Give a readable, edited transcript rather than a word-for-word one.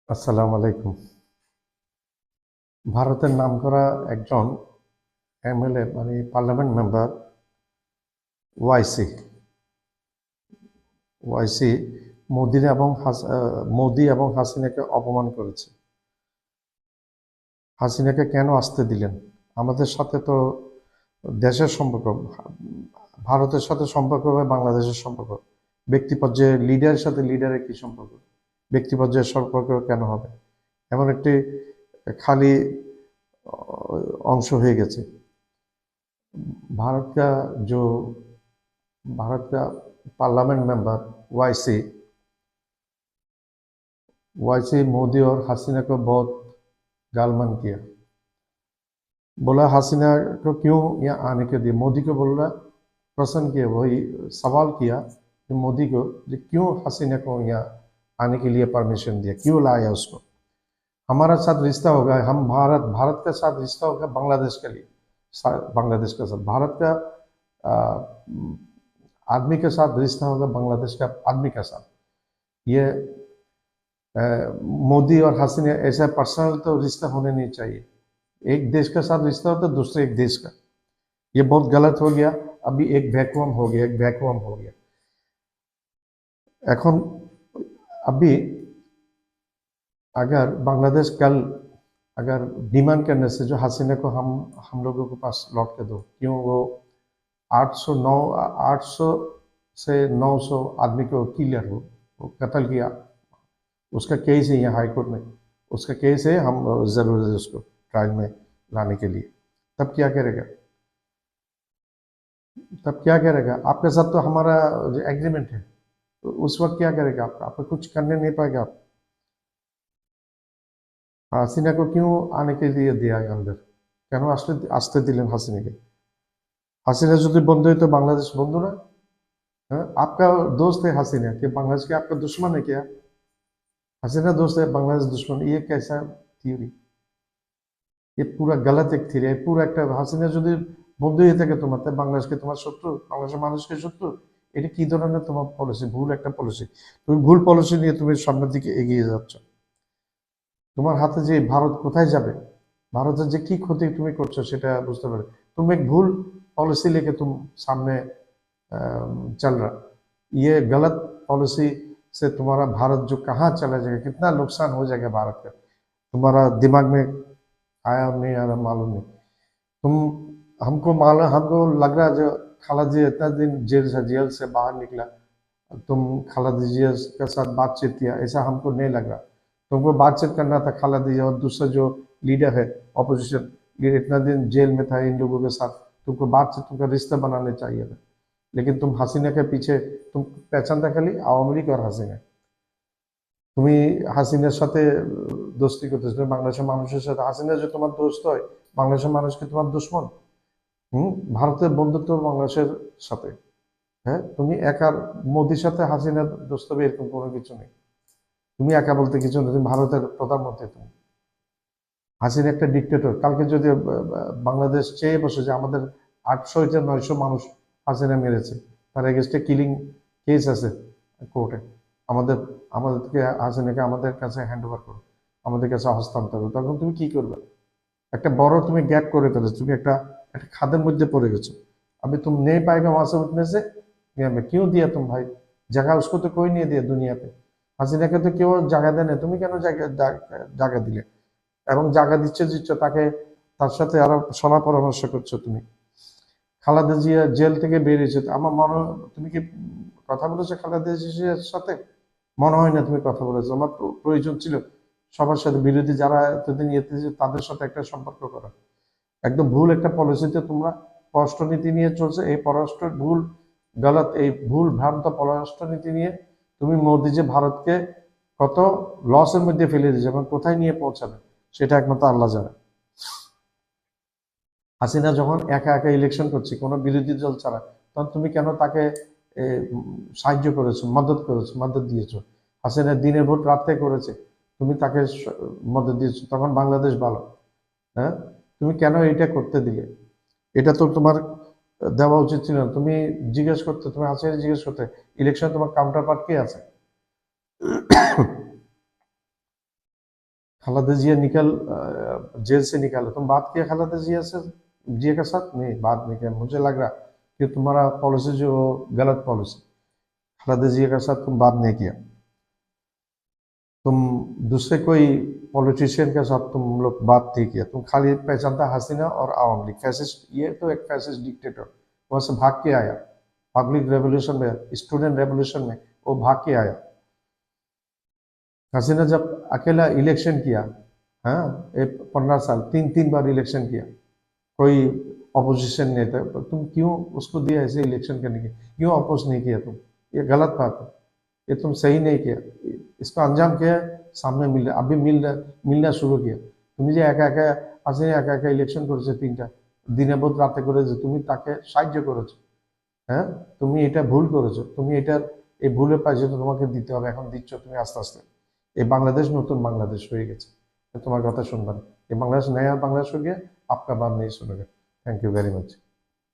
আসসালামু আলাইকুম। ভারতের নামকরা একজন এমএলএ মানে পার্লামেন্ট মেম্বার ওয়াইসি ওয়াইসি মোদি এবং হাসিনাকে অপমান করেছে। হাসিনাকে কেন আসতে দিলেন? আমাদের সাথে তো দেশের সম্পর্ক, ভারতের সাথে সম্পর্ক হবে বাংলাদেশের সম্পর্ক। ব্যক্তি পর্যায়ে লিডারের সাথে লিডারের কি সম্পর্ক? ব্যক্তি পর্যায়ের সম্পর্ক কেন হবে? এমন একটি খালি अंश हो गए। भारत का जो भारत का parliament member YC YC Modi और हसीना को बहुत गालमान किया। बोला हसीना को क्यों यहाँ आने के दिए। मोदी को बोला प्रश्न किया, वही सवाल किया कि मोदी को कि क्यों हसीना को यहाँ आने के लिए परमिशन दिया, क्यों लाया उसको। हमारा साथ रिश्ता होगा, हम भारत भारत का साथ रिश्ता होगा बांग्लादेश के लिए, बांग्लादेश के साथ भारत का आदमी के साथ रिश्ता होगा बांग्लादेश का आदमी के साथ। ये मोदी और हसीना ऐसा पर्सनल तो रिश्ता होने नहीं चाहिए। एक देश के साथ रिश्ता होता है दूसरे एक देश का, ये बहुत गलत हो गया। अभी एक वैक्यूम हो गया, एक वैक्यूम हो गया। এখন अभी अगर बांग्लादेश कल अगर डिमांड करने से जो हसीना को हम लोगों के पास लौट के दो, क्यों वो 800 से 900 आदमी को किलर हो, वो कत्ल किया, उसका केस है यहाँ हाई कोर्ट में, उसका केस है, हम ज़रूर है उसको ट्रायल में लाने के लिए। तब क्या करेगा? तब क्या करेगा? आपके साथ तो हमारा जो एग्रीमेंट है, तो उस वक्त क्या करेगा? आप कुछ करने नहीं पाएगा। आप হাসিনা को क्यों आने के लिए दिया अंदर, কেন আসতে দিলেন হাসিনাকে? হাসিনা যদি বন্ধু হতো बांग्लादेश बंधु ना? आपका दोस्त है हसीना, कि बांग्लादेश के आपका दुश्मन है क्या? हसीना दोस्त है बांग्लादेश दुश्मन, ये कैसा থিওরি? ये पूरा गलत एक থিওরি। पूरा একটা হাসিনা যদি বন্ধু হয়ে থাকে তোমার, তাই বাংলাদেশকে তোমার শত্রু, বাংলাদেশের মানুষকে শত্রু, এটা কি ধরনের তোমার পলিসি? ভুল একটা পলিসি। তুমি ভুল পলিসি নিয়ে তুমি সামনের দিকে এগিয়ে যাচ্ছ। তোমার হাতে যে ভারত কোথায় যাবে, ভারতের যে কি ক্ষতি তুমি করছো সেটা বুঝতে পারে। तुम एक भूल पॉलिसी लेके तुम सामने चल रहा, ये गलत पॉलिसी से तुम्हारा भारत जो कहाँ चला जाएगा, कितना नुकसान हो जाएगा भारत का, तुम्हारा दिमाग में आया नहीं आ रहा मालूम नहीं। तुम हमको लग रहा जो खाला जी इतना दिन जेल से बाहर निकला, तुम खाला जी के साथ बातचीत किया, ऐसा हमको नहीं लग रहा। तुमको बातचीत करना था खाला जी और दूसरा जो लीडर है ऑपोजिशन, ये इतना दिन जेल में था, इन लोगों के साथ तुमको बातचीत, तुमका रिश्ता बनाने चाहिए था। लेकिन तुम हसीना के पीछे तुम पहचानता खाली आवामी লীগ और हसीना। তুমি হাসিনার সাথে দোস্তি করতেছ, তুমি বাংলাদেশের মানুষের সাথে। হাসিনা যে তোমার দোস্ত হয়, বাংলাদেশের মানুষকে তোমার দুশ্মন। ভারতের বন্ধুত্ব বাংলাদেশের সাথে। হ্যাঁ, তুমি একার মোদির সাথে হাসিনার দোস্ত হবে এরকম কোনো কিছু নেই। তুমি একা বলতে কিছু নেই, তুমি ভারতের প্রধানমন্ত্রী। তুমি হাসিনা একটা ডিক্টেটর। কালকে যদি বাংলাদেশ চেয়ে বসে যে আমাদের 800 থেকে 900 মানুষ হাসিনা মেরেছে, তার এগেস্টে কিলিং কেস আছে কোর্টে, আমাদের আমাদেরকে হাসিনাকে আমাদের কাছে হ্যান্ড ওভার করো, আমাদের কাছে হস্তান্তর করো, তখন তুমি কি করবে? একটা বড় তুমি গ্যাপ করে ফেলেছো, তুমি একটা একটা খাদের মধ্যে পড়ে গেছো। अभी तुम नहीं पाएगा वहां से उठने से। मैं क्यों दिया तुम भाई जगह, उसको तो कोई नहीं दिया दुनिया पे। হাসিনা কে তো কেউ জায়গা দেয় না, তুমি কেন জায়গা দিলে? এবং জায়গা দিচ্ছ তাকে, তার সাথে আরো সলা পরামর্শ করছো তুমি। খালেদা জিয়া জেল থেকে বেরিয়েছে, আমার মনে, তুমি কি কথা বলেছো খালেদা জিয়ার সাথে? মনে হয় না তুমি কথা বলেছো। আমার প্রয়োজন ছিল সবার সাথে, বিরোধী যারা এতদিন ইয়েতে তাদের সাথে একটা সম্পর্ক করা। একদম ভুল একটা পলিসিতে তোমরা পররাষ্ট্রনীতি নিয়ে চলছে, এই পররাষ্ট্র ভুল গলত, এই ভুল ভ্রান্ত পররাষ্ট্রনীতি নিয়ে তুমি মোদি যে ভারতকে কত লসের মধ্যে ফেলে দিয়েছে এবং কোথায় নিয়ে পৌঁছাবে সেটা একমাত্র আল্লাহ জানে। হাসিনা যখন একা একা ইলেকশন করছে কোনো বিরোধী দল ছাড়া, তখন তুমি কেন তাকে সাহায্য করেছো, মদত দিয়েছো? হাসিনা দিনের ভোট রাতে করেছে, তুমি তাকে মদত দিয়েছো, তখন বাংলাদেশ ভালো। হ্যাঁ, তুমি কেন এটা করতে দিলে? এটা তো তোমার দেওয়া উচিত ছিল না। তুমি জিজ্ঞেস করতে, তুমি হাসিনা জিজ্ঞেস করতে ইলেকশন তোমার কাউন্টার পার্ট কে আছে? खालिदा जिया जेल से निकाला, तुम बात किया खालिदा जिया के साथ? नहीं, बात नहीं किया। मुझे लग रहा कि तुम्हारा पॉलिसी जो गलत पॉलिसी, खालिदा जिया के साथ तुम बात नहीं किया। तुम दूसरे कोई पॉलिटिशियन के साथ तुम लोग बात नहीं किया, तुम खाली पहचानता हसीना और आवाम लीग, फैसिस्ट। ये तो एक फैसिस्ट डिक्टेटर, वहां से भाग के आया पब्लिक रेवोल्यूशन में, स्टूडेंट रेवोल्यूशन में वो भाग के आया। हसीना जब अकेला इलेक्शन किया, हाँ, 15 साल 3 बार इलेक्शन किया, कोई अपोजिशन नहीं था, पर तुम क्यों उसको दिया ऐसे इलेक्शन करने के? क्यों अपोज नहीं किया तुम? ये गलत बात है, ये तुम सही नहीं किया। इसका अंजाम क्या है? सामने मिल रहा, अभी मिलना शुरू किया। তুমি যে একা একা আসেনি, একা একা ইলেকশন করেছে 3টা, দিনে বোধ রাতে করেছে, তুমি তাকে সাহায্য করেছো। হ্যাঁ, তুমি এটা ভুল করেছো, তুমি এটার এই ভুলের প্রায়শ্চিত্ত তোমাকে দিতে হবে, এখন দিচ্ছ তুমি আস্তে আস্তে। এই বাংলাদেশ নতুন বাংলাদেশ হয়ে গেছে, তোমার কথা শুনবেন। এই বাংলাদেশ नया बांग्लादेश हो गया, आपका बात नहीं सुनेगा। Thank you very much.